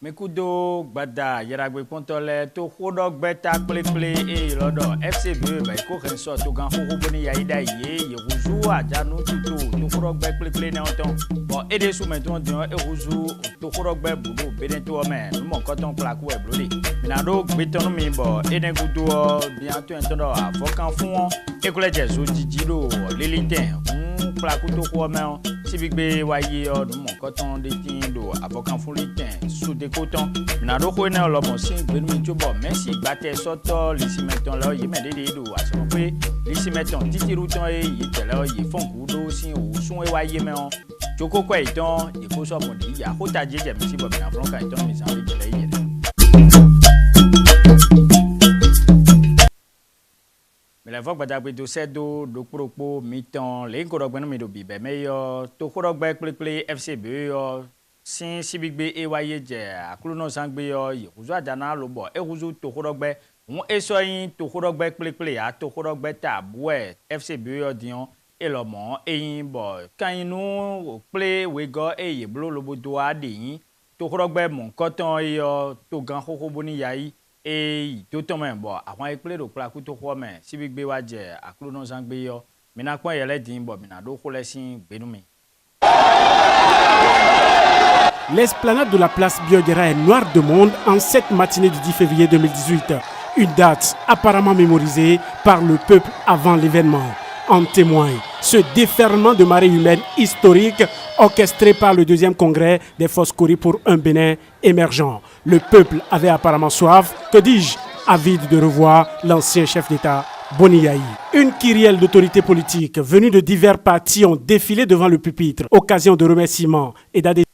Mekudo gbada yaragbe pontole to khodo gbeta pleple e lodo FCB ba ko ken so to gan khoko boni yaida ye ruzu ajanu tutu to khodo gbe pleple ne onton bon e de sou meton dion e ruzu to khodo gbe budu beneto me mo koton plaku e blode mina do gbeton mi bo e ne gudu bientôt entondo avokan fun e ko le jesu jijiro leliten plaku to ko me sibigbe waye odun mo koton de tin do avokan fun liten sous des cotons na do ko na lo mo sin gbenu mi jobo merci gbate soto lisi meton lo yi medede do aso pe lisi meton titiru ton e yi tele o yi fon gudo sin o sun e waye me on joko ko itan e ko so mo di ya ko ta jeje mi si bo mi na fron ka itan mi san le tele yi la voix badagbe do sedo do propo mitan le ko dogbenu mi do bibe meyo to ko dogbe pleple FCB yo sin sibigbe ewaye je akuluno sangbe yo yeruzu adana lobo eruzu to ko dogbe won eso yin to ko dogbe pleple a to ko dogbe tabue FCB yo dion elomo eyin bo kaninu ple wego eye blo lobodo adeyin to ko dogbe mon koton yo to gan koko boni yayi e to to men bo àwọn iple do plaku to ko men sibigbe wa je akuluno sangbe yo mina pon yele din bo mina do ko lesin gbenu mi. L'esplanade de la place Biodera est noire de monde en cette matinée du 10 février 2018. Une date apparemment mémorisée par le peuple avant l'événement. En témoigne ce déferlement de marée humaine historique orchestré par le 2e congrès des Forces Kouri pour un Bénin émergent. Le peuple avait apparemment soif, que dis-je, avide de revoir l'ancien chef d'État Boni Yayi. Une kyrielle d'autorités politiques venues de divers partis ont défilé devant le pupitre, occasion de remerciements et d'adhésion.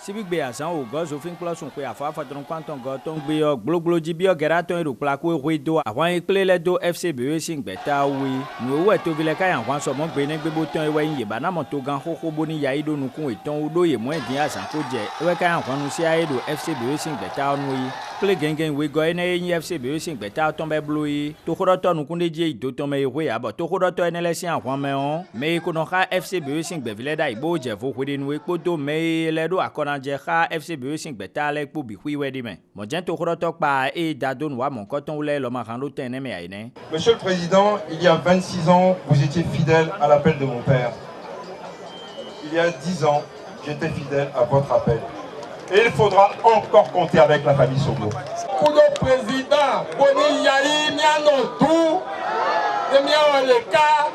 Sibigbe asan o gozo fin klosun pe afa fatron kwanton go ton gbe yo gbloglo ji bi o gera ton ero plaku edo àwọn ipele do FCB sin gbeta wi nu owo to bile kayan kwan so mo gbe ne gbe boton ewe yin ba na mo to gan koko boni yayi do nukun iton odoye mo edin asan ko je ewe kayan kwan nu si aye do FCB sin gbeta onu yi ple gengen we go ene yin FCB sin gbeta ton be blo yi to khodoto nukun de je ido ton me ewe abo to khodoto ene le sin akwan me on me ko no ka FCB sin gbe vile da ibo je fo kwede nu epo to me le do akona je ka FCB sin gbeta le po bi hui wedi me mo jen to khodoto pa e dadon wa mon koton le lo ma kan lo ten me ayine. Monsieur le Président, il y a 26 ans, vous étiez fidèle à l'appel de mon père. Il y a 10 ans, j'étais fidèle à votre appel. Et il faudra encore compter avec la famille Sogo. Pour le président, Boni Yayi, Miano tout, et Miano le cas.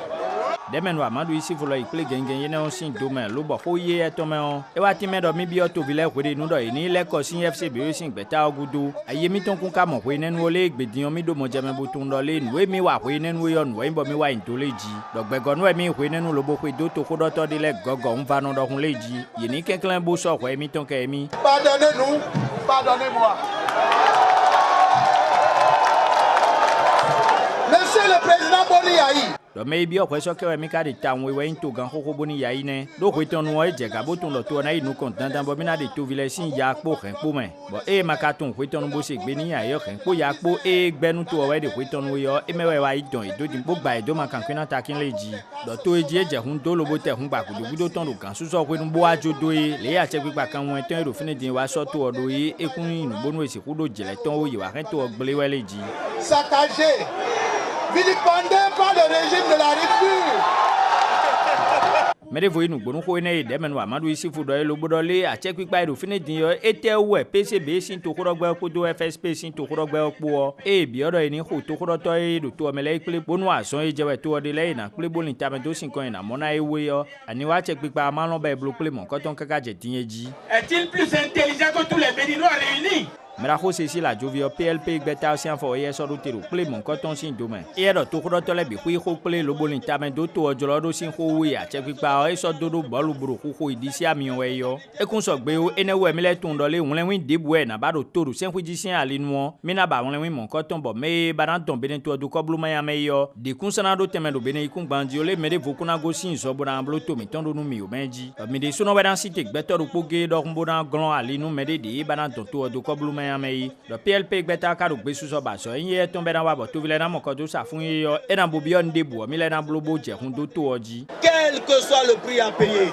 Demenwa madu isi fulo ikle gengen yene on sin domain lo bo ko ye etome on e wa ti medo mi bi o to vile kwede nu do ni le ko sin FCB sin gbeta ogudu aye mi ton kun ka mo ko nenu ole gbedion mi do mo jeme bo tun do le nu e mi wa ko nenu yo nu e bo mi wa intoleji do gbego nu e mi ko nenu lo bo ko do to ko do to de le gogo un va no do kun leji ye ni kenklen bo so ko e mi ton ke mi Pardonnez-nous, pardonnez-moi. Monsieur le Président Boni Yayi. do me bi o ko so ke mi ka de ta won we into gan koko Boni Yayi ne do ko ton wo e je ga bo tun lo to na inu kon dandan bo mi na de to vile sin ya po ken po me bo e maka tun ko ton bo se gbe ni ayo ken po ya po e gbenu to we de ko ton wo yo e mewe wa idon e do di bo gba e do ma kan kwina ta kin leji do to e ji e je hun do lo bo te hun gba ko do gudo ton do kan so so ko nu bo ajo do e le ya che gba kan won ton e do fini din wa so to odo e ekun inu bonu e si ku do jele ton o yi wa ken to ogbele we leji Saccagé, vilipendé par le régime de la République. Mede vo inu gbonu ko ne de menu amadu isi fudo e lo gbodole a che pipa iru fini din yo ete we PCB sin to korogbe ko do FSP sin to korogbe opo e bi odo ni ko to koroto e do to mele ikle bonu ason e jewe to de le na kle bolin ta me do sin kan na mona ewe yo ani wa che pipa ma lo be blo kle mon ko ton kaka je tin eji. Est-il plus intelligent que tous les Béninois réunis? Meraho sesi la jovio PLP gbeta sian fo ye so do tero play mon koton sin dome. E do to ko to le bi hu play lo bolin ta men do to ojolo do sin ho wi a che pipa e so do bolu buru ho idisi ami we yo. E kun so gbe o ene we mi le tun do le won win debu e na ba do toru sin hu ji sin ali nu mi na ba won win mon koton bo me ba dan ton benen to do ko blu ma ya me yo. De kun sana do teme do benen ikun gbandi o le me de vokuna go sin so bo dan blo to mi ton do nu mi o menji. Mi de so no we dan cité gbeto do poge do mbo dan glon ali nu me de ba dan ton to do ko blu ma ya me yi. Do PLP gbeta ka do gbe su so ba so yin ton be dan wa bo to vile na mo ko do sa fun yo e dan bo bi on debu mi le dan blo bo je hun do to oji. Quel que soit le prix à payer.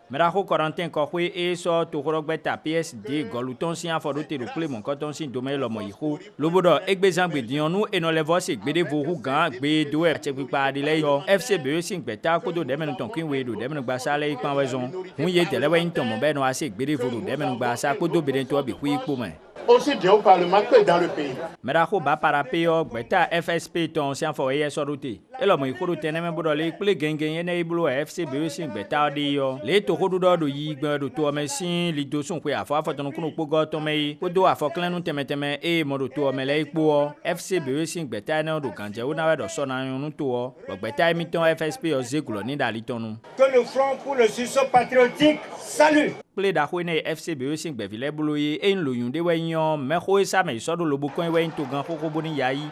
Meraho Corentin Kokwe e so to beta PSD goluton si an fodo te do play mon koton si dome lo mo yiho lobodo egbezan gbe dion nu e no le voice gbede vohu gan gbe do e che pipa de le yo FCB si gbeta ko do de menu ton kin we do de menu gba sale ipan wezon hun ye tele we nton mo be no ase gbede vodo de menu gba sa ko do be to bi hu ipo me aussi bien au Parlement que dans le pays. Meraho ba para peo gbeta FSP ton si an fo ye so route e lo mo yiho do teneme bodo le play gengen ye na iblo FCB si gbeta de yo le to ko do yi gbe do to me sin li do sun pe afo ton kunu pogo to me ko do afo klenu temeteme e mo do to me le ipo FCB sin gbeta na do kanje o na we do so na yun to o gbeta mi ton FSP o zekulo ni dali tonu Que le Front pour le sursaut patriotique salue. Play da ko ne FCB sin gbe vile boloye e nloyun de we yan me ko sa me so do lobo kon we to gan koko boni yayi.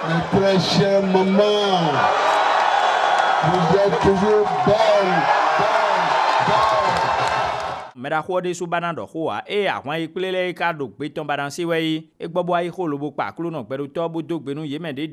Mes très chers mamans, vous êtes toujours belles. Meraho de su banan do ho a e awon ipelele ka do gbe ton badan si we e gbobo ayi ho lobo pa klo no gberu to bo do gbenu ye me de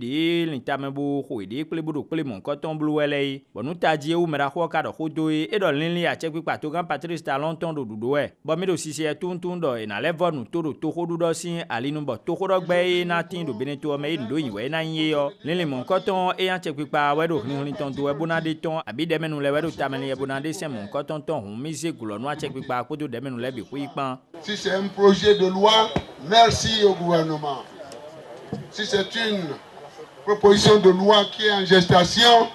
ni ta me bo ho de pele bo do pele mon ko ton blu wele bonu taji e u Meraho ka do ho do e do linli a che pipa to gan Patrice Talon ton do do e bo mi do sisi e tun do e na le vonu to ho do sin ali nu bo to ho do gbe na tin do bene to me ndo yin we na yin yo linli mon ko ton e an che pipa we do ni ton do e bona de ton abi de menu le we do ta me e bona de sen mon ko ton hun mi ze gulo no a che pipa. Si c'est un projet de loi, merci au gouvernement. Si c'est une proposition de loi qui est en gestation,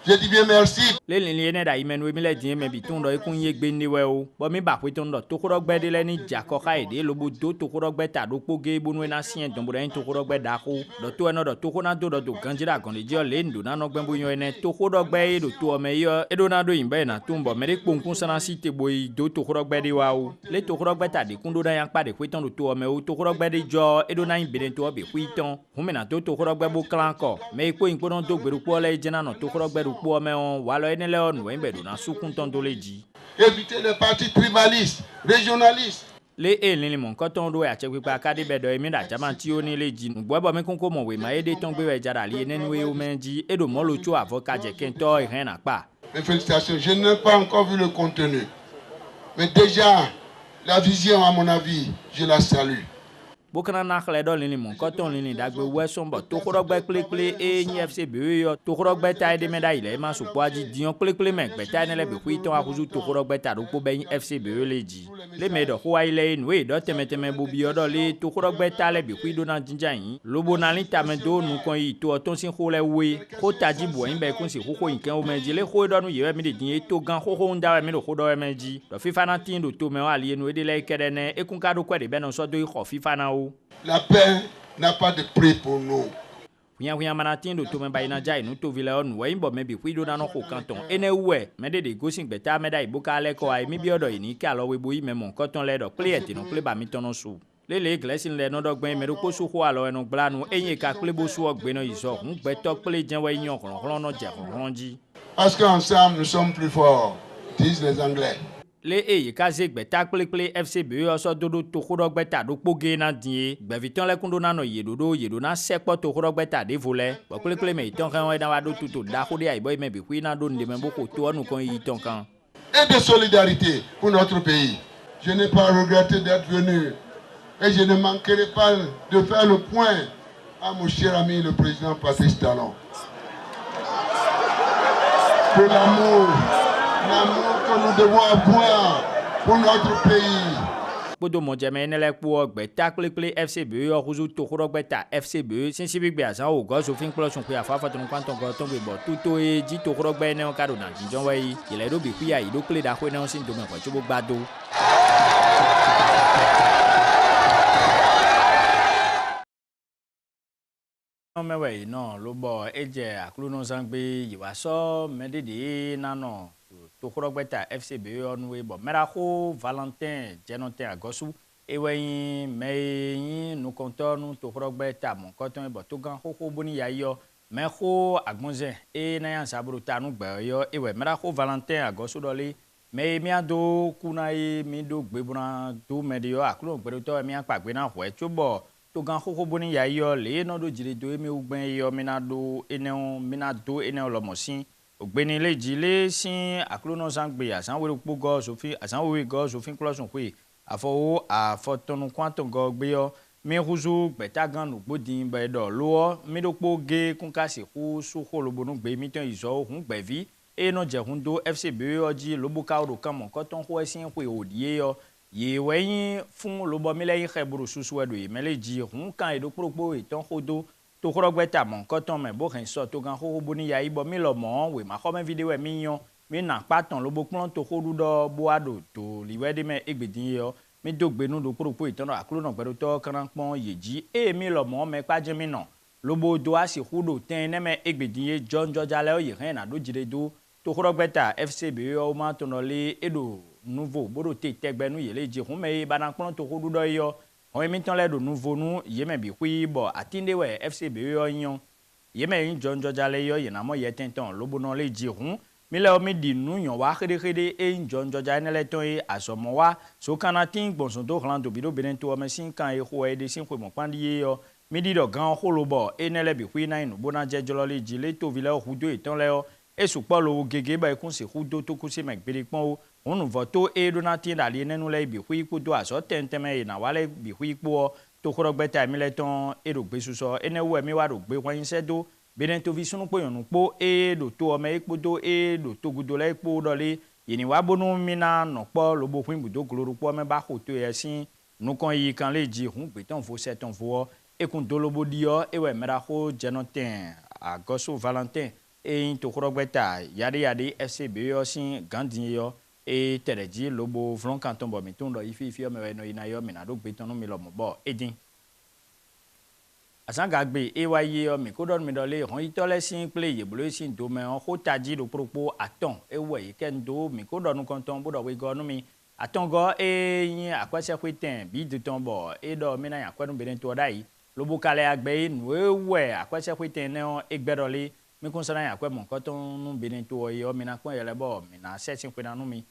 je dis bien merci. Le liene da imenu mi le din me bitun do ikun ye gbe ni we o bo mi ba pe ton do to koro gbe de le ni jako ka ede lo bo do to koro gbe ta do poge bonu na sien don bo den to koro gbe da ko do to eno do to ko na do ganjira gon le jo le ndo na no gbe bo yo ene to koro gbe do to o me yo e do na do imbe na tumbo me de ponkun sana cité boy do to koro gbe de wa o le to koro gbe ta de kun do da yan pa de pe ton do to o me o to koro gbe de jo e do na imbe de to o be hu ton hu me na to koro gbe bo klan ko me ipo in podon do gberu po le jena no to koro gbe pour me on walo enele on we be do na sukun ton do leji éviter les partis tribalistes régionalistes le elin mon koton do ya che pipa ka de be do emi da jama ti o ni leji ngbo bo mi kun ko mo we ma ede ton gbe we jara li nenu we o menji e do mo lo cho avocat je kento ihen na pa. Mes félicitations, je n'ai pas encore vu le contenu mais déjà la vision à mon avis je la salue. Bokana na khle do lini mon koton lini dagbe weson bo to koro gbe kle e ni FCB yo to koro gbe ta de meda ile ma so poaji dion kle me gbe ta ne le be ku iton akuzu to koro gbe ta do po be FCB leji le me do ho ile nu e do temeteme bo bi odo le to koro gbe ta le be ku do na jinja yin lobo na lin ta me do nu kon yi to ton sin ho le we ko taji bo yin be kun si ho yin kan o meji le ho do nu ye mi de din e to gan ho nda mi do ho do meji do fifa na tin do to me wa ali nu e de le kede ne e kun ka do kwede be no so do ho fifa na o. La paix n'a pas de prix pour nous. Wiya manatin do to me bayina jai no to vile on we mbo me bi kwido na no ko kanton ene we me de go sin gbeta me da ibuka le ko ai mi bi odo ni ka lo we bo yi me mon koton le do play eti no play ba mi ton no so lele glesin le no do gben me ro ko so ho alo enu gbla eyin ka play bo so ogbe no iso hun gbeto play jen we yan ron no je ron ji parce qu'ensemble nous sommes plus forts disent les Anglais. Le e ka ze gbeta kple FCB oso dodo to khodo gbeta do poge na die gbeviton le kundo na no yedo na sekpo to khodo gbeta de vole bo kple me iton kan we na wa do tuto da khodi ai boy me bi kwi na do nde me boko to onu kon iton kan et de solidarité pour notre pays. Je n'ai pas regretté d'être venu et je ne manquerai pas de faire le point à mon cher ami le président Patrice Talon. Pour l'amour que nous devons avoir pour notre pays. Bodo mo jeme ne le po gbeta kle FCB yo huzu to khoro gbeta FCB sinsi bi gbe asan o go so fin plus on pe afafa ton kwanton go ton gbe bo tuto e ji to khoro gbe ne o kado na jinjon we ile do bi kuya i do kle da ko ne on sin do me ko chubo gbado. mewe no lobo eje akluno sangbe yiwaso medidi nano to khorogbeta FCB onwe bo merako Valentin Jenotin agosu eweyin meyin nu kontonu to khorogbeta mon koton bo to gan khoko boni yayo mekho agbonze e na yan saburu tanu gbe yo ewe merako Valentin agosu doli me miado kunai mi do gbebuna do medio akluno gbedo to mi apagbe na ho echobo to gan khoko boni yayo le no do jire do mi ugben yo minado eneo lomosin ogbeni leji le sin aklono sangbe asan we po go sofin asan we go sofin closun pe afowo afotonu kwanton go gbe yo mi huzu beta gan nu gbodin be do lo mi do po ge kunkasi ku su kolobonu gbe mi tan izo hun gbevi e no je hun do FCB oji lobuka ro kan mo koton ho esin pe odie yo ye weyin fun lobo mi leyin kheburu susu edo meleji hun kan edo propo itan khodo to khorogbeta mon koton me bo ken so to gan ho boni ya ibo mi lo mo we ma comment video e mi yan mi na patan lobo plon to khodu do boado to liwede me egbedin yo mi dogbe nu do propo itan aklo na gbedo to kan pon yeji e mi lo mo me paje mi no lobo do asi khudo ten ne me egbedin ye John Jojale o ye ken na do jire do to khorogbeta FCB o ma to no le edo nouveau bodo te tegbenu yele ji hun me banan plon to khodu do yo on mi ton le do nouveau nu yeme bi hui bo atinde we FCB yo yan yeme John Jojale yo ye na mo ye tenton lobo no le ji hun mi le o mi di nu yan wa khede e John Jojale ne le ton e asomo wa so kanatin gbonson to hlan to bi do benen to o me sin kan e ho e de sin ko mo pandie yo mi di do gan holobo e ne le bi hui na inu bona je jolo le ji le to vile o hudo eton le o e su po lo gege ba ikun se hudo to ku se me gbere pon o onu voto e donati dali nenu le bi hui ku do aso tenteme na wale bi hui po to khorogbeta mi le ton e do gbe suso ene wo mi wa do gbe wan se do benen to vi sunu po yonu po e do to o me ipo do e do to gudo le ipo do le yini wa bonu mi na no po lobo fun budo gloru po me ba ko to yesin nu kan yi kan le ji hun gbe ton fo se ton fo e kun do lobo dio e we mera ko Jenotin agosu Valentin e to khorogbeta yade FCB yo sin gandin yo e tereji lobo vlon kanton bo mi tun do ifi me no ina yo mi na do gbe tonu mi lo mo bo edin asanga gbe e waye o mi ko don mi do le hon itole sin play ye blo sin do me on ko taji do propo aton e wo yi ken do mi ko don kanton bo do we go nu mi aton go e yin akwese kweten bi de ton bo e do mi na yan kwenu beden to dai lobo kale agbe nu e we akwese kweten ne on egbero le mi kun sana yan kwe mon kanton nu beden to yo mi na kwon yele bo mi na setin kwena nu mi.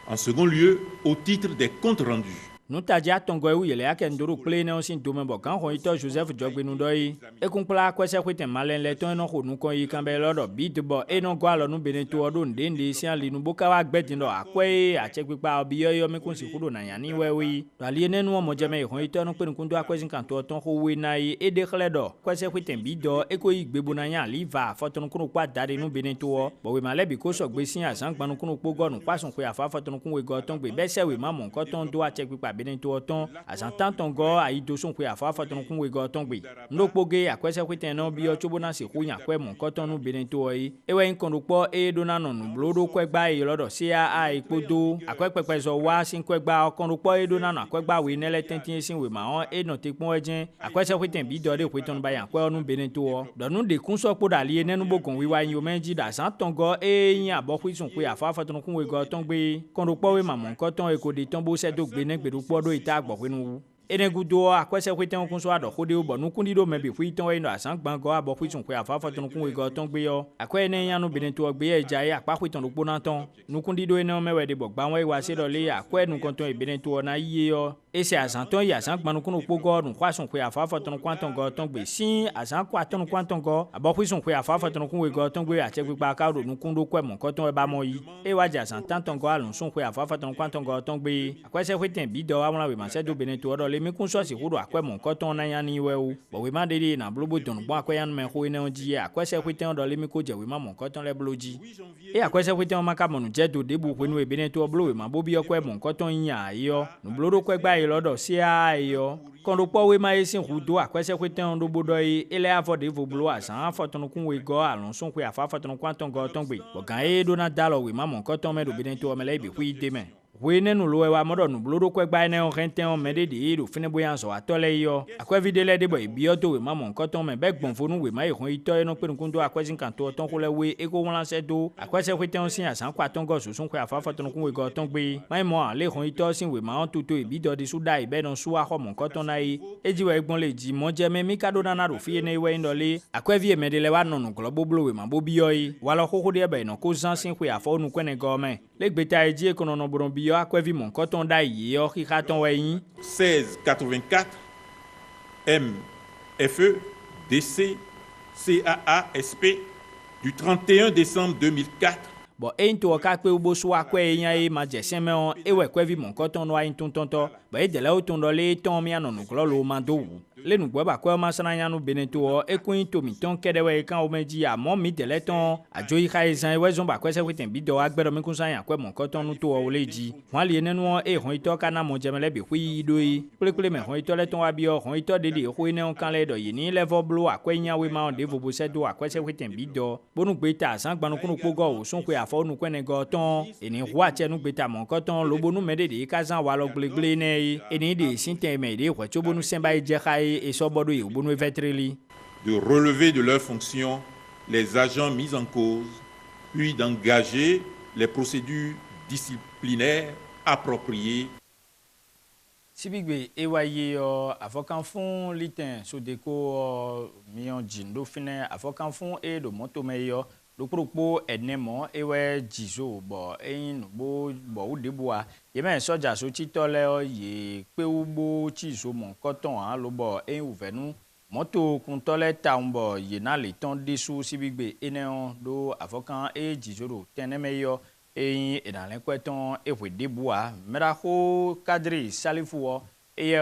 En second lieu, au titre des comptes rendus. Nous tadia tongo e yele ake nduru kle ne osin domen bo kan hon ito Joseph Jogbe nu doi e kun pla kwese kweten malen le ton no honu kon yi kan be lodo bid bo e no gwa lo nu benen to odo ndende si an li nu boka wa gbedin do akwe a che pipa obi yo mi kun si kudo na yan ni wewi to ali ne nu mo jeme hon ito no pe kun do akwesin kan to ton ho we na yi e de kle do kwese kweten bido e ko yi gbebo na yan li va foton kun pa dare nu benen to bo we male bi ko so gbe sin asan gbanu kun po gonu pasun ko afa foton kun we go ton gbe be se we ma mon ko ton do a che pipa benen to ton asantan tongo ayi do sun pe afa foton kun we go ton gbe ndo poge akwese kweten no bi o chobo na se ku yan kwe mon ko ton nu benen to yi e we nkan rupo e do na no nu blodo kwe gba e lodo si a ipodo akwe pepe zo wa sin kwe gba okan rupo e do na no akwe gba we nele tentin sin we ma on e no te pon ejin akwese kweten bi do de kweton ba yan kwe onu benen to o do nu de kun so po dali nenu bogun wi wa yin o menji da san tongo e yin abo kwisun pe afa foton kun we go ton gbe kon rupo we ma mon ko ton e ko de ton bo se do gbe ne gbe rupo do ita agbo pinu enegudo akwese kweten kun so ado khode o bonu kun dido mebi fu itan we no asan gbango abo fu tun pe afa foton kun we go ton gbe yo akwe ne yanu binin to gbe e jai apa kwitan lo pona ton nu kun dido ene mewe de bogba won wa se do le akwe nu kon ton ibinin to na yiye yo ese asan ton ya asan gbanu kun po go nu kwasun pe afa foton kwanton go ton gbe sin asan kwaton kwanton go abo fu sun pe afa foton kun we go ton gbe ate gba ka ro nu kun do kwe mon kon ton e ba mo yi e wa ja asan tanton go alun sun pe afa foton kwanton go ton gbe akwese kweten bi do wa we ma se do binin to do le mi kun so si hudo akwe mon koton na yan ni wewu bo we ma dede na blobo don bo akwe yan me ho ina oji akwese kweten do le mi ko je we ma mon koton le bloji e akwese kweten ma ka monu je do debu kwenu e benen to blo we ma bo bi okwe mon koton yan yo nu blodo kwe gba yi lodo si a yo kon do po we ma esin hudo akwese kweten do bodo yi ele afo de vo blo asan afo ton kun we go alon sun kwe afa afo ton kwanton go ton gbe bo kan e do na dalo we ma mon koton me do benen to me le bi hu ide me we ne nu lo wa modo nu blodo kwe gba ne on renten on mede de do fine boyan so atole yo akwa videle de boy bi oto we ma mon koton me be gbon fonu we ma ihun ito eno pe nkun do akwezin kan to ton ko le we e ko won lan se do akwese kwete on sin asan kwa ton go so sun kwa afafa ton kun we go ton gbe mai mo le hun ito sin we ma on tuto e bi do di suda e be don su a ho mon koton na yi eji we gbon le ji mo je me mi kado na do fi ne we ndole akwa vie me de le wa nonu glo boblo we ma bo bi yo yi wala ko de be no ko san sin kwa afo nu kwene go me le gbeta eji e kono no boron bi yo akwa vi mon koton da yi yo ki katon we yin 1684 MFE DC CAA SP du 31 décembre 2004. Bon, et to ka pe ubo so akwa eyan e ma jesen me on e we kwa vi mon koton no ayin tontonto ba e de la o ton do le ton mi anu no glo lo ma do wu le nu gbo ba kwa ma sana yan no beneto e kun to mi ton kede we kan o meji a mo mi de le ton ajo yi ka izan e we zon ba kwa se wetin bi do agbero mi kun san yan kwa mon koton no to o le ji wan le nenu e hon ito kana mo jemele bi hui do yi pele me hon ito le ton wa bi o hon ito de hu ne on kan le do yi ni level blow akwa yan we ma on de bo se do akwa se wetin bi do bonu gbe ta san gbanu kunu pogo o sun kwa afo nu kwene go ton eni wa che nu gbe ta mon koton lo bonu me de ka zan wa lo gbegle ne eni de sinten me de kwa chobonu semba je khai et de relever de leurs fonctions les agents mis en cause, puis d'engager les procédures disciplinaires appropriées. Sibigbe ewaye avokan fun litin so deko mion jindo fine avokan fun e do moto meyo do propo enemo ewe jizo bo eyin bo o deboa ye men soja so titole ye pe ugbo chizo mon koton an lo bo eyin uvenu moto kuntole ta mbo ye na le ton desu Sibigbe eneon do avokan e jizo do tenemeyo eyin edalen kweton ewe deboa mera ko kadri salifu e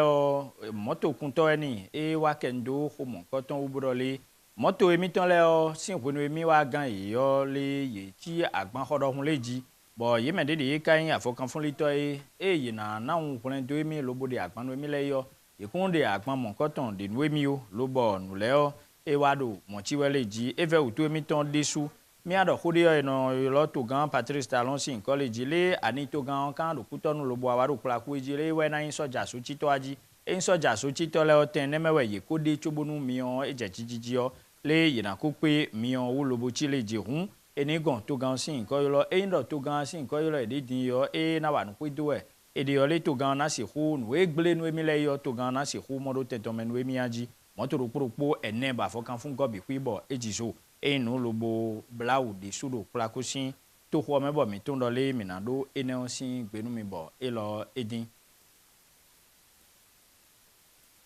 moto kunto eni e wa kendo ko mon koton ubrole moto emi ton le o sin wonu emi wa gan yo le ye ti agban hodo hun leji bo ye me de kan afokan fun lito ye ye na un kun do emi lo bode agban no emi le yo ye kun de agban mon koton de nu emi o lo bo nu le o e wa do mo ti we leji e ve uto emi ton desu mi ado khode yo no lo to gan Patrice Talon sin college le ani to gan kan do kutonu lo bo wa do kula ku eji le we na yin soja so ti to aji e soja so ti to le o ten ne mewe ye ko de chobonu mi on e je jijiji o le yina ko pe mi on wo lobo chi le jirun eni gon to gan sin ko yo e ndo to gan sin ko yo e de din yo e na wa nu pe do e de yo le to gan na si hu nu e gble nu emi le yo to gan na si hu mo do teto menu emi aji mo to ro propo ene ba fo kan fun go bi kwibo ejiso e nu lobo blau de sudo plakosin to ho me bo mi to ndo le mi na do ene on sin gbenu mi bo e lo edin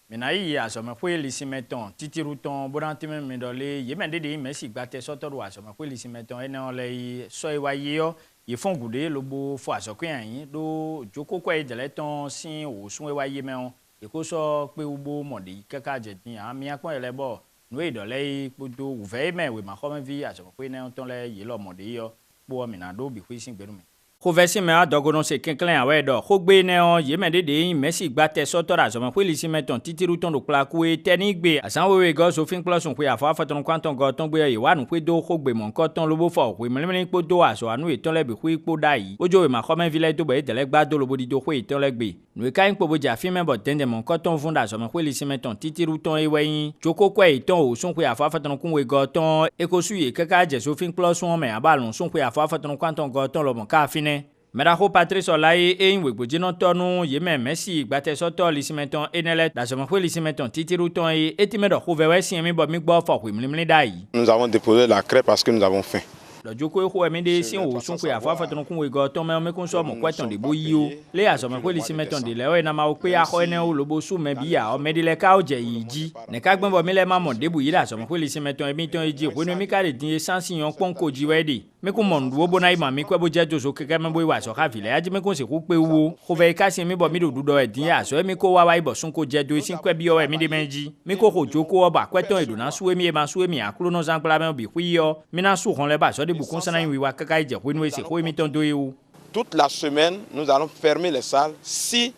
Menayi asome kwe lisimeton titiruton bodantime medole yemende de mesi gbate sotoru asome kwe lisimeton ene ole so ewaye yo ye fon gude lobo fo asokwe yin do joko kwe deleton sin osun ewaye meon e ko so pe ugbo mode kaka jedin ami apon elebo nu edole podo uve me we ma khome vi asome kwe ne ton le ye lo mode yo bo mi na do bi kwe sin gberu mi Kovesi me adogono se kenklen awe do khogbe ne on yemende de mesi gbate sotora zo me lisi meton titiruton do plaku e tenigbe asan wewe go so fin klosun pe afa faton kwanton go ton gbe ye wanu pe do khogbe mon koton lobo fo pe mlemle po do aso anu e ton le bi ku ipo dai ojo we ma khome vile do be dele gba do lobo di do ku e ton le gbe nu e kan po boja fi me bo tende mon koton funda zo me lisi meton titiruton e weyin joko kwa e ton o sun pe afa faton kun we go ton e ko suye kaka je so fin klosun me abalun sun pe afa faton kwanton go ton lo mon ka fine Meraho Patrice Olaye e inwegbo jino tonu yeme Messi gbate soto lisimeton enele da somo fo lisimeton titiruton e etimedo khovewe si mi bo mi gbo fo kwi mlimli dai. Nous avons déposé la crêpe parce que nous avons faim. Lojoko ko emi de sin o sun pe afa faton kun we go ton me kun so mo kweton de boyi o le asomo fo lisimeton de le o na ma o pe aho ene o lobo su me bi ya o medile ka o je yiji ne ka gbon bo mi le ma mo de buyi da somo fo lisimeton emi ton eji ko no mi ka de din sansi yon ponko jiwede me ko mon duwo bona ima mi kwa bo jejo so keke me bo wa so ka vile aji me ko se ku pe wo ko ve ka sin mi bo mi do do e din aso mi ko wa ibo sun ko jejo sin kwa bi o e mi de menji mi ko ko joko oba kweton edo na su emi e ma su emi aklo no zan pla me bi huyo mi na su hon le ba so de bu kon sana wi wa kaka je ko nu e se ko mi ton do e o. Toute la semaine nous allons fermer les salles si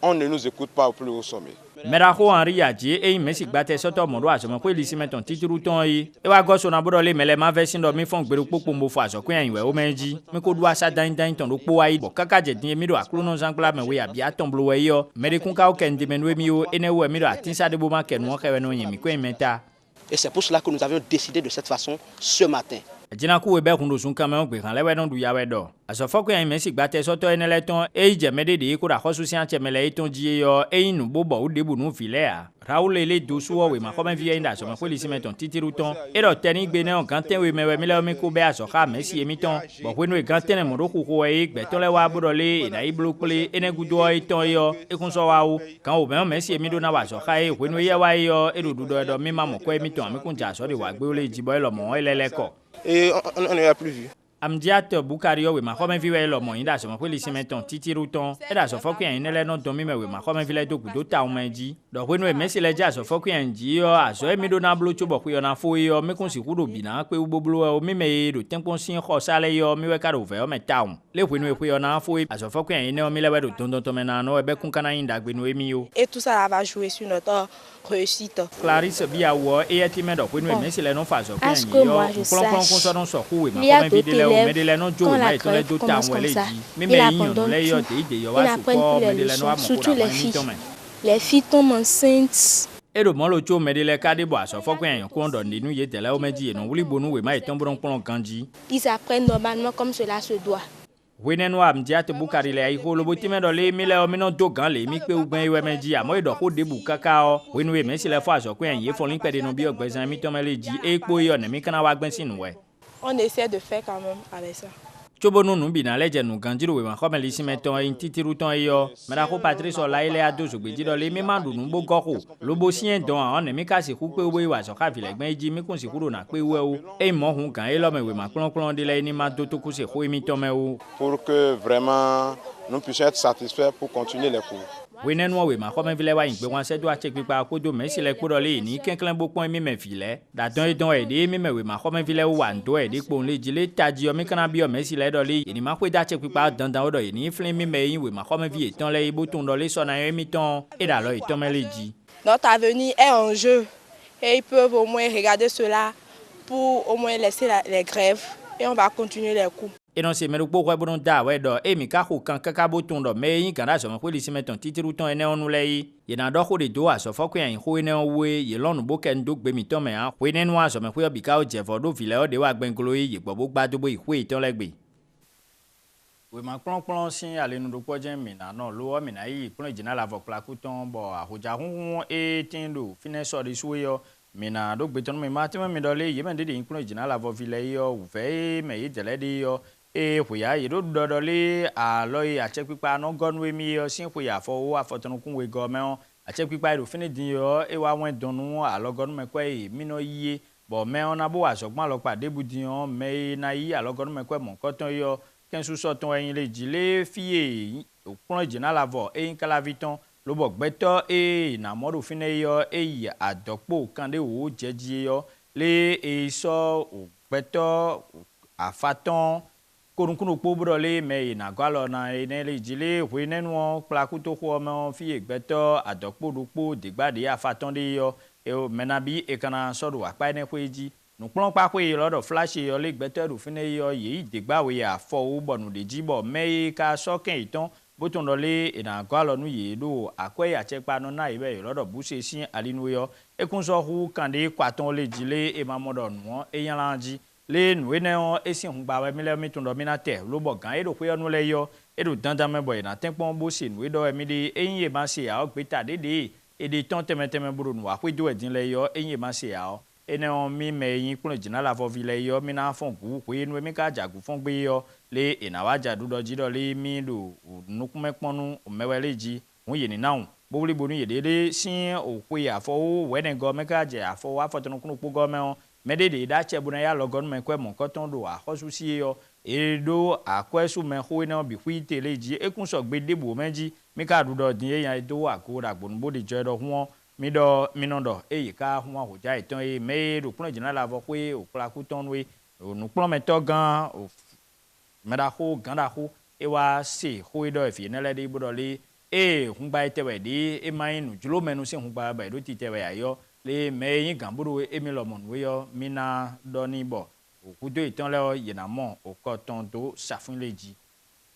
on ne nous écoute pas au plus haut sommet. Meraho Henri Yadji et Messi Batte soto modo asoma ko lisimeton tituru ton yi. E wa goso na bodo le mele ma version do mi fon gbere popo mo fo aso ko yan we o menji. Me ko do asa dan ton do po ayi bo kaka je din mi do akulu no zankla me we abia tomblo we yo. Me de kun ka o ken de menwe mi o ene we mi do atinsa de bo ma ken won kewe no yin mi ko ementa. Et c'est pour cela que nous avions décidé de cette façon ce matin. Jina ku we be kun do sun kan me gbe kan le we don du ya we do. Aso fo ko yan Messi Batte soto ene le ton e je me de ko da khosu sian chemele ton ji yo e nu bo bo o debu nu file a. Raoul ele dosu we ma ko men vie inda so me ko lisi meton titiru ton e do teni gbe ne on kan ten we me mi ko be aso ka Messi emi ton bo ko no e kan ten mo do ku ko e gbe ton le wa bodo le ina i blokle ene gudo e ton yo e kun so wa o kan o be Messi emi do na wa so ka e ko no ye wa yo e do do mi ma mo ko emi ton mi kun ja so de wa gbe o le jibo e lo mo e lele ko. Et on ne l'a plus vu. Amdiat Bukario we ma ko men viwe lo mo inda so mo ko lisi meton titiru ton e da so fo ko yan le no don mi me we ma ko men vile do gudo ta o menji do ko no e Messi le ja so fo ko yan ji yo aso e mi do na blo chubo ko yo na fo yo mi kun si kudo bi na pe uboblo o mi me do tempon sin kho sale yo mi we ka do ve o me taun le ko no e ko yo na fo aso fo ko yan ne o mi le we do don to me na no e be kun kana inda gbe no e mi yo et tout ça va jouer sur notre réussite. Clarisse Biawo e ti me do ko no e Messi le no fa so ko yan yo kon so don so ku we ma ko men videle o me de le no jo ma to le do ta won le ji mi me yin le yo de yo wa so me de le no surtout les filles tombent enceintes. Et le molo cho medele kadebo aso fo kwen ko ndo ndinu ye tele o meji no wuli bonu we ma itombron pon kanji. Ils apprennent normalement comme cela se doit. Wenenwa Amdiat Bukari le ai holo botime do le mi le o mi no do gan le mi pe ugben we meji amo ido ko debu kaka o wenu we Messi le fo aso kwen ye fo lin pe de no bi ogbezan mi to mele ji e po yo ne mi kana wa gben sinu we. On essaie de faire quand même avec ça. Chobonu nu bi na leje nu ganjiro we ma ko meli simeton in titiru ton yo mera ko Patrice Ola ile ado so gbeji do le mi mandu nu bo goko lo bo sien don an ne mi ka se ku pe we wa so ka fi le gben ji mi kun si kuro na pe we o e mo hun kan e lo me we ma klon de le ni ma do to ku se ko mi to me o pour que vraiment nous puissions être satisfaits pour continuer les cours. Wenenwa we ma ko men vile wa yin pe wan se do a check pipa ko do Messi le kuro le ni kenklen bo pon mi me file da don e don e de mi me we ma ko men vile wa ndo e de pon le ji le taji o mi kana bi o Messi le do le ni ma ko da check pipa dandan o do ni flin mi me yin we ma ko men vie ton le ibo ton do le so na yo mi ton e da lo iton me le ji. Notre avenir est en jeu et ils peuvent au moins regarder cela pour au moins laisser les grèves et on va continuer les cours. Et non c'est me ko ko bon da we do e mi ka ko kan kaka bo ton do me yin kan da so mo ko lisi meton titiru ton ene onu le yi ye na do ko de do aso fo ko yan ho ene we ye lonu bo ken do gbe mi ton me an we nenu aso me ko bi ka o je fo do file o de wa gben kolo yi gbo bo gba do bo ihwe ton legbe we ma plon sin ale nu do pojen mi na no lo mi na yi plon jina la vo plaku ton bo ahoja hun e tin do fine so de suwe yo mina do gbe ton mi ma ti mi do le ye me de plon jina la vo file yo u fe me yi tele de yo e huya yido dodole a loyi a check pipa no gonwe mi yo sin huya fo wo afotonu kun we go me on a check pipa do fini din yo e wa won donu a logonu me kwa e mi no yiye bo me on abo asogbon lo pade budin on me na yi a logonu me kwa mon koton yo ken su so ton yin le jile fie opon jina lavo e yin kala viton lo bo gbeto e na modu fini yo e yi adopo kande wo jeji yo le e so gbeto afaton korunkunu kpobro le me na gwalo na ene le jile we nenu plaku to ko me fi egbeto adokpodupo degbade afaton de yo e menabi e kana sodo apa ne kweji nu plon pa kwe lodo flash yo le gbeto du fine yo yi degba we ya fo u bonu de jibo me ka soken iton boton do le e na gwalo nu yi do akwe ya chepa no na ibe lodo buse sin alinu yo e kun so hu kande kwaton le jile e mamodo nu e yan lanji le nu ne on esi hun ba we mi le mi tun do mi na te lo bo gan e do pe onu le yo e do dandan me boy na tenpon bo si nu do mi di eyin e ma se a o gbe ta dede e de ton teme buru nu wa pe do edin le yo eyin e ma se a o ene on mi me yin kun jina la fo vi le yo mi na fon gu pe nu mi ka jagu fon gbe yo le e na wa jadu do ji do le mi do nu kun me ponu o mewele ji hun ye ni naun bo li bonu ye dede sin o pe afo we ne go me ka je afo wa fo tonu kun po go me on medede da chebuna ya logon me kwe mon koton do a hosusi yo edo akwesu me ho na bi hu teleji ekun so gbe debo meji mi ka du do din yan do akora gbonbo de je do won mi do minodo eyika hu ho ja itan e me do kun jina la vo pe o kla ku ton we nu plon me to gan o meda ho ganda ho e wa se ho do e fi ne le de bodo le e hungba etewe di e mainu julo menu si hungba ba do titewe ayo le meyin gamburu emilomon weyo mina doni bo okudo itan le yenamo okoton to safunleji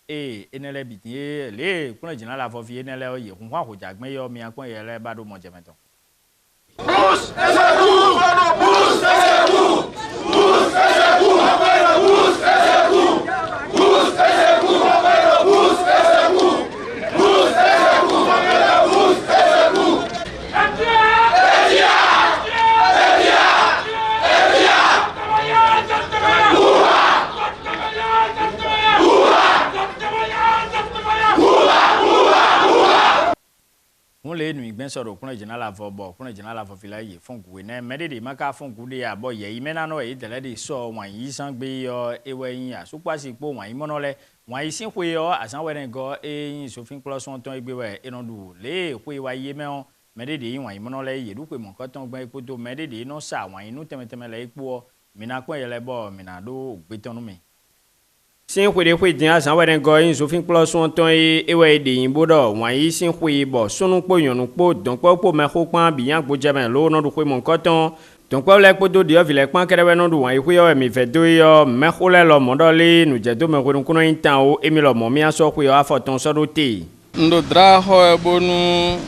e enele bitie le kun jina la fofi enele ye hun ho jagben yo mi apon ye le bado mo jemeton Pousse et secours, pousse et secours, pousse et secours, pousse et secours, pousse et secours, pousse et secours, pousse et secours, pousse et secours. on le nuit ben soro kun jina la fo bo kun jina la fo fila yi fonku ne medede maka fonku de abo ye imena no e tele de so wan yi san gbe yo ewe yin asupa si po wan yi mono le wan yi sin kwe yo asan we den go e yin sofin plus on ton egbe we enodu le kwe wa ye me on medede yin wan yi mono le ye du kwe mon ko ton gbe epo to medede no sa wan yi nu temeteme le epo mina kwa ye le bo mina do gbe tonu mi sin kwe de kwe din asan we den go yin sofin plus on ton ewe de yin bodo wan yi sin kwe bo sunu po yonu po don po me ko pan biyan gbo jeme lo no du kwe mon ko ton donc quoi les poteaux de ville quand qu'elle non douan et puis mi fait deux yo me khole lo modoli nu jedo me ko no intan o emilo mo mi aso ku yo afoton so do te ndo dra ho e bonu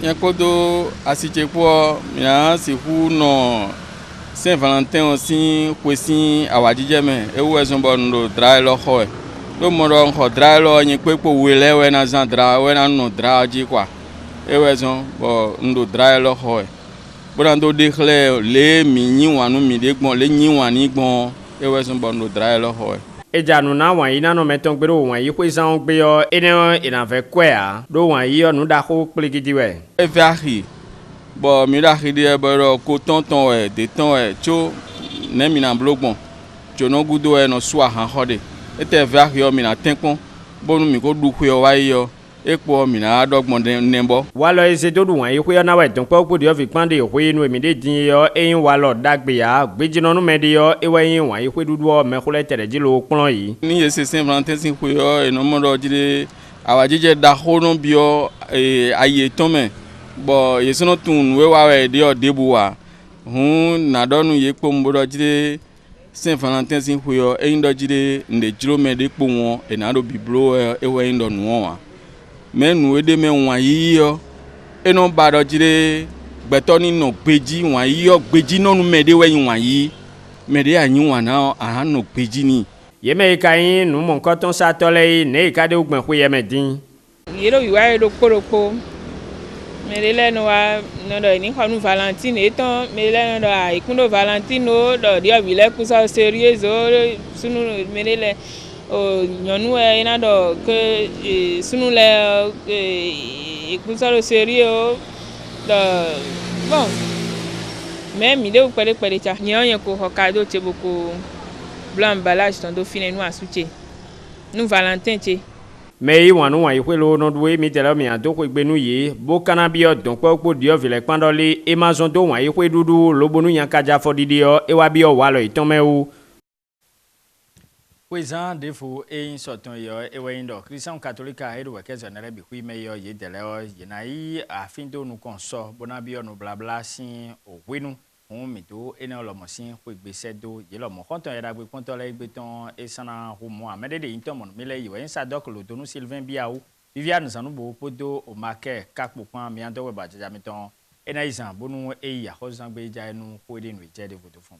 yakodo asiche po mi a si hu no Saint Valentin aussi kwesi awajije me e wo ezon bo ndo dra lo ho e do mo ro ho dra lo yin pe po wele we na zan dra we na no dra ji kwa e wo ezon bo ndo dra lo ho e Brando déclare les mini-wanu mi-dégbon, les ni-wani-gbon, et ouais, son bon drôle ho. Et janu na wan ina no meton gbero wan yi kwezan gbe yo ina ve kwea do wan yi no da ko pligidi we e varie bo mi da khidi e bo ko tonton e de ton e cho ne mi na blogbon cho no gudo e no so han hode e te varie o mi na tenkon bo nu mi ko du kwe o wa yo epo mi na dogbon nembo walo eze do wan yi kwe na we don po di o fi pande kwe nu mi de din yo eyin walo dagbe ya gbejino nu me de yo ewe yin wan yi kwe dudu o me khole tere ji lo pon yi ni ese Saint Valentin sin kwe yo e no mo do jide awajije da hono bio aye tome bo yesono tun we wa we de o debuwa hun na donu ye po mbo do jide Saint Valentin sin kwe yo e ndo jide nde jiro me de po won e na do biblo ewe ndo nu wa menu ede me wan yi yo eno bado jire gbeto ni no gbeji wan yi yo gbeji no nu mede we wan yi mede anyi wan na aha no gbeji ni yeme kayin nu mon ko ton sa tole ne ka de ogbon ko yeme din yero wiwa do koroko mede le no wa no do ni khonu Valentine eton mede le no do ikundo Valentino do dio vile kusa sérieux sunu mede le o nyonu e ina do ke sunu le kusalo sérieux do bon même mi de pere cha nyon ko hokado cheboko blanc emballage ton do fine nu asuche nu Valentin che me yi wanu wan yi kwelo no duwe mi tele mi ado ko gbenu yi bo kana bi o don po dio vile pandole Amazon do wan yi kwe dudu lobonu yan kaja fodidi o e wa bi o wa lo iton me o Kwezan defo e soton yo ewe indo Christian catholique a edo wekezo nere bi kwi me yo ye dele o ye na yi afindo nu konso bona bi onu blabla sin o wenu on mito ene olomosin ko gbese do ye lo mo konton ya dagbe konton le gbe ton e sana ho mo amede de inton mo mi le yi we sa dok lo tonu Sylvain Biaou Viviane sanu bo podo o make kakpo pan mi ando we ba jaja mi ton ena isan bonu e ya ho san gbe ja enu ko de nu je de photo fon